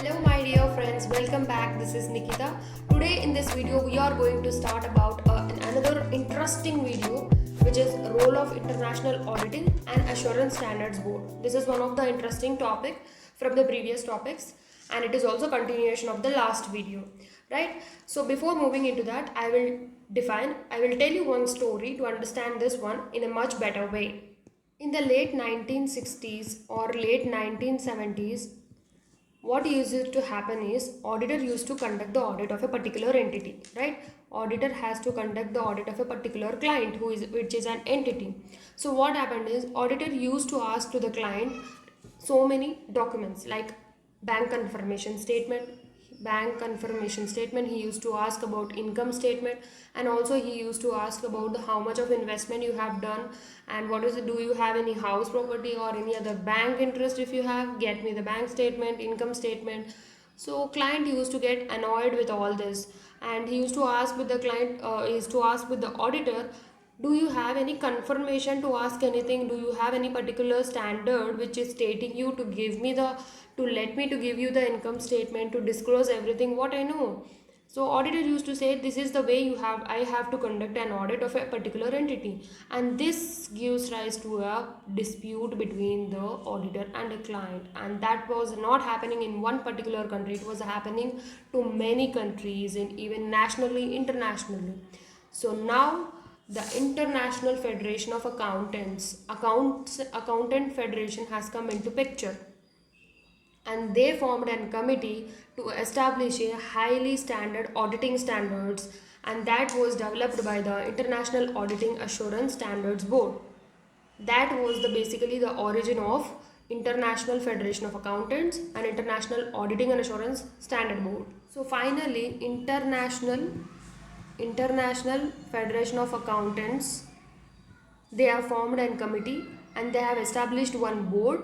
Hello my dear friends, welcome back. This is Nikita. Today in this video we are going to start about another interesting video, which is role of international auditing and assurance standards board. This is one of the interesting topic from the previous topics, and it is also continuation of the last video, right? So before moving into that, I will tell you one story to understand this one in a much better way. In the late 1960s or late 1970s, what used to happen is auditor used to conduct the audit of a particular entity, right? Auditor has to conduct the audit of a particular client which is an entity. So what happened is auditor used to ask to the client so many documents like bank confirmation statement he used to ask about income statement, and also he used to ask about how much of investment you have done, and what is it, do you have any house property or any other bank interest. If you have, get me the bank statement, income statement. So client used to get annoyed with all this, and he used to ask with the client used to ask with the auditor, do you have any confirmation to ask anything? Do you have any particular standard which is stating you to give me the, to let me to give you the income statement, to disclose everything what I know? So auditor used to say, this is the way I have to conduct an audit of a particular entity, and this gives rise to a dispute between the auditor and a client, and that was not happening in one particular country. It was happening to many countries, and even nationally, internationally. So now the International Federation of Accountant Federation has come into picture, and they formed a committee to establish a highly standard auditing standards, and that was developed by the International Auditing Assurance Standards Board. That was basically the origin of International Federation of Accountants and International Auditing and Assurance Standard Board. So finally, International Federation of Accountants, they have formed a committee, and they have established one board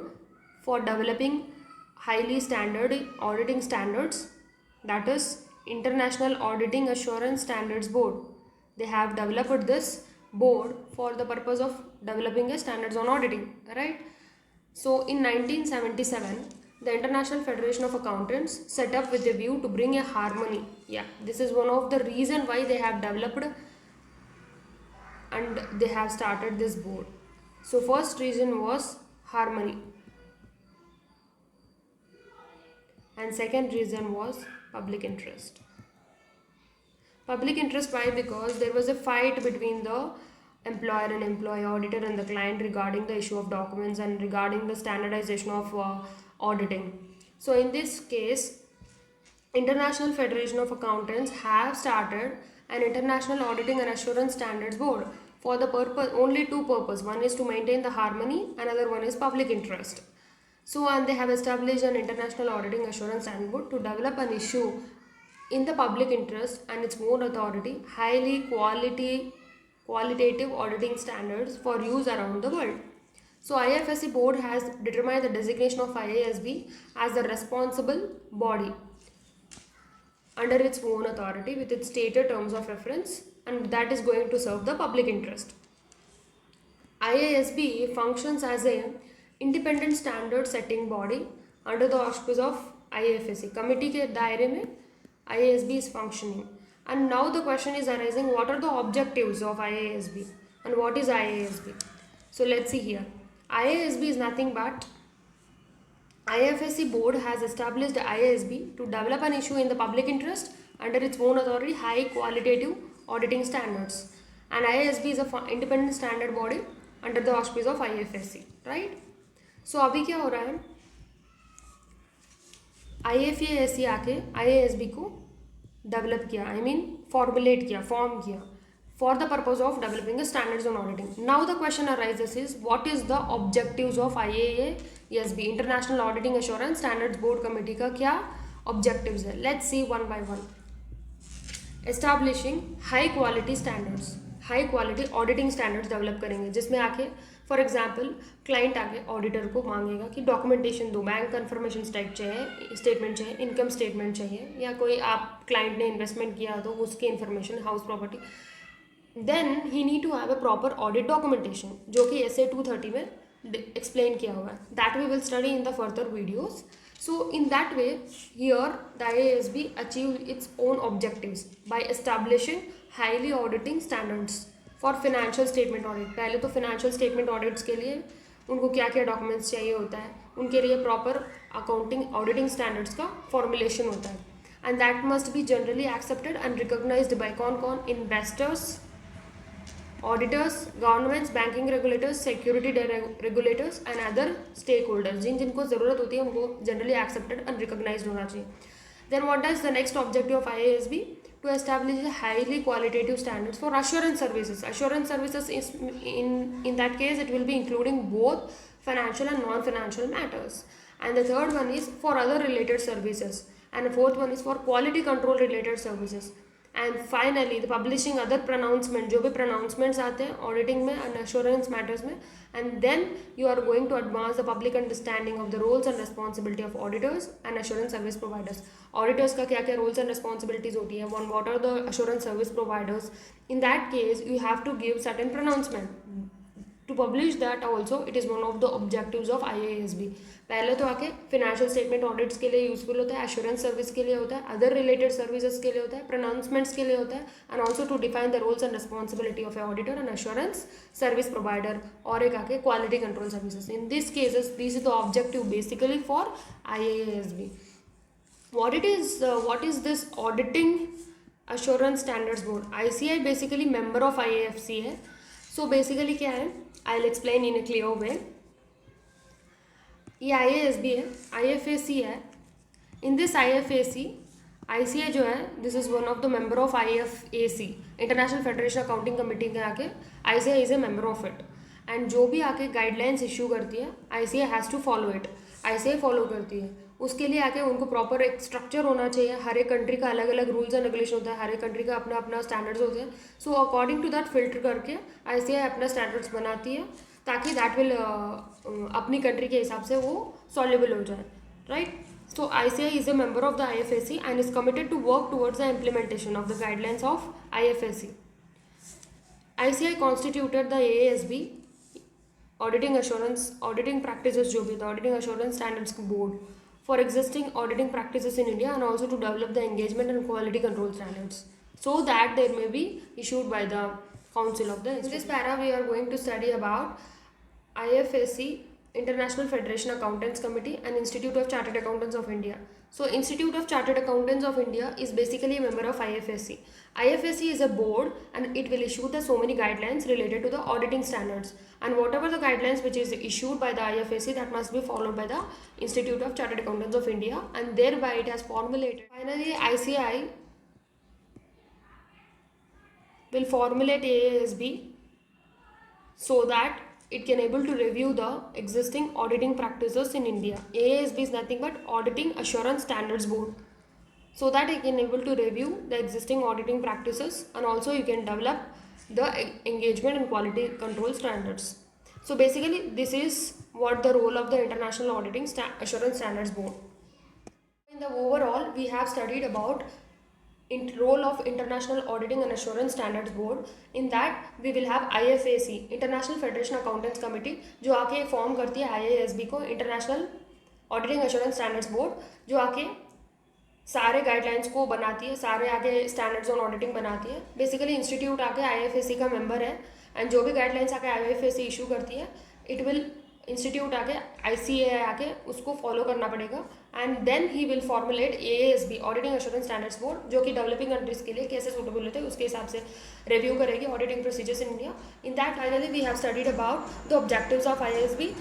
for developing highly standard auditing standards, that is International Auditing Assurance Standards Board. They have developed this board for the purpose of developing a standards on auditing, right? So in 1977, the International Federation of Accountants set up with a view to bring a harmony. Yeah, this is one of the reason why they have developed and they have started this board. So first reason was harmony, and second reason was public interest. Public interest, why? Because there was a fight between the employer and employee, auditor and the client, regarding the issue of documents and regarding the standardization of auditing. So in this case, International Federation of Accountants have started an International Auditing and Assurance Standards Board for the purpose, only two purposes. One is to maintain the harmony, another one is public interest. So, and they have established an International Auditing Assurance Standard Board to develop an issue in the public interest and its own authority, highly qualitative auditing standards for use around the world. So IFSC board has determined the designation of IAASB as the responsible body under its own authority with its stated terms of reference, and that is going to serve the public interest. IASB functions as a independent standard setting body under the auspices of IFSC. Committee के दायरे में IASB is functioning. And now the question is arising, what are the objectives of IASB and what is IASB? So let's see here. IASB is nothing but IFSC board has established IASB to develop an issue in the public interest under its own authority, high qualitative auditing standards. And IASB is an independent standard body under the auspices of IFSC, right? So अभी क्या हो रहा है, IFASC आके IASB को develop किया, I mean formulate किया, form किया for the purpose of developing a standards on auditing. Now the question arises is, what is the objectives of IAASB, International Auditing Assurance Standards Board Committee का क्या objectives है? Let's see one by one. Establishing high quality standards, high quality auditing standards develop करेंगे, जिसमें आके for example client आके auditor को मांगेगा कि डॉक्यूमेंटेशन दो, बैंक कन्फर्मेशन स्टेटमेंट चाहिए, इनकम स्टेटमेंट चाहिए, या कोई आप क्लाइंट ने इन्वेस्टमेंट किया तो उसकी information, house property. Then he need to have a proper audit documentation, जो कि SA 230 में एक्सप्लेन किया हुआ है. That we will study in the further videos. So in that way, here the IASB achieved its own objectives by establishing highly auditing standards for financial statement audit. पहले तो financial statement audits के लिए उनको क्या क्या documents चाहिए होता है, उनके लिए प्रॉपर अकाउंटिंग ऑडिटिंग स्टैंडर्ड्स का फॉर्मुलेशन होता है, and that must be generally accepted and recognised by कौन कौन, investors, auditors, governments, banking regulators, security regulators and other stakeholders. जिनको ज़रूरत होती है उनको जनरली एक्सेप्टेड एंड रिकॉग्नाइज्ड होना चाहिए. Then what is the next objective of IASB? To establish a highly qualitative standards for assurance services. Assurance services is in that case it will be including both financial and non-financial matters. And the third one is for other related services. And the fourth one is for quality control related services. And finally the publishing other pronouncement, जो भी pronouncements आते हैं auditing में and assurance matters में, and then you are going to advance the public understanding of the roles and responsibility of auditors and assurance service providers. Auditors का क्या क्या roles and responsibilities होती है, what are the assurance service providers. In that case you have to give certain pronouncement. To publish that also it is one of the objectives of IASB. पहले तो आके financial statement audits के लिए useful होता है, assurance service के लिए होता है, अदर रिलेटेड सर्विसेज के लिए होता है, प्रोनाउंसमेंट्स के लिए होता है, and also to define the roles and responsibility of a auditor and assurance service provider, और एक आके quality control services. In this cases this is the objective basically for IAASB. what is this auditing assurance standards board? ICI basically member of IAFC है. So basically क्या है, I will explain in a clear way. ये IASB है, IFAC है. In this IFAC, ICI जो है this is one of the member of IFAC, international federation accounting committee के आके ICI is a member of it. And जो भी आके गाइडलाइंस इशू करती है ICI has to follow it. ICI follow करती है, उसके लिए आके उनको प्रॉपर एक स्ट्रक्चर होना चाहिए. हर एक कंट्री का अलग अलग रूल्स एंड रेगुलेशन होता है, हर एक कंट्री का अपना अपना स्टैंडर्ड्स होते हैं. So according to that filter करके ICI अपना स्टैंडर्ड्स बनाती है ताकि दैट विल अपनी कंट्री के हिसाब से वो सॉल्युबल हो जाए, right. So ICI is a member of the IFAC and is committed to work towards the implementation of the guidelines of IFAC. ICI constituted the AASB auditing assurance auditing practices जो भी था auditing assurance standards board for existing auditing practices in India and also to develop the engagement and quality control standards so that they may be issued by the council of the institute. In this para we are going to study about IFAC, International Federation Accountants Committee and Institute of Chartered Accountants of India. So Institute of Chartered Accountants of India is basically a member of IFAC. IFAC is a board and it will issue the so many guidelines related to the auditing standards, and whatever the guidelines which is issued by the IFAC that must be followed by the Institute of Chartered Accountants of India, and thereby it has formulated. Finally ICI will formulate AASB so that it can able to review the existing auditing practices in India. AASB is nothing but Auditing Assurance Standards Board, so that it can able to review the existing auditing practices and also you can develop the engagement and quality control standards. So basically this is what the role of the International Auditing Assurance Standards Board. In the overall we have studied about role of International Auditing and Assurance Standards Board. In that we will have IFAC, International Federation Accountants Committee, जो आके form करती है IASB को, international auditing assurance standards board, जो आके सारे guidelines को बनाती है, सारे आगे स्टैंडर्ड्स ऑन ऑडिटिंग बनाती है. बेसिकली इंस्टीट्यूट आके IFAC का मेंबर है एंड जो भी गाइडलाइंस आके IFAC इशू करती है इट विल इंस्टीट्यूट आके ICAI आके उसको फॉलो करना पड़ेगा, and then he will formulate AASB auditing assurance standards board, जो कि डेवलपिंग कंट्रीज के लिए कैसे सूटेबल होते हैं उसके हिसाब से रिव्यू करेगी auditing procedures in India. In that finally we have studied about the objectives of IASB.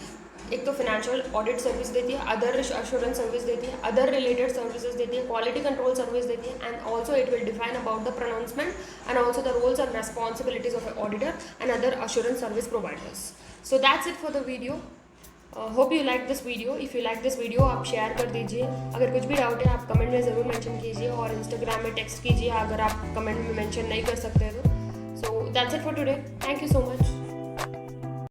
एक तो फिनेंशियल ऑडिट सर्विस देती है, अदर एश्योरेंस सर्विस देती है, अदर रिलेटेड सर्विसेज देती है, क्वालिटी कंट्रोल सर्विस देती है, and also it will define about the pronouncement and also the roles and responsibilities of auditor and other assurance service providers. So that's it for the video. Hope you like this video. If you like this video आप share कर दीजिए. अगर कुछ भी doubt है आप comment में ज़रूर मेंशन कीजिए, और इंस्टाग्राम में टेक्स्ट कीजिए अगर आप कमेंट में मेंशन नहीं कर सकते तो. सो that's it for today. Thank you so much.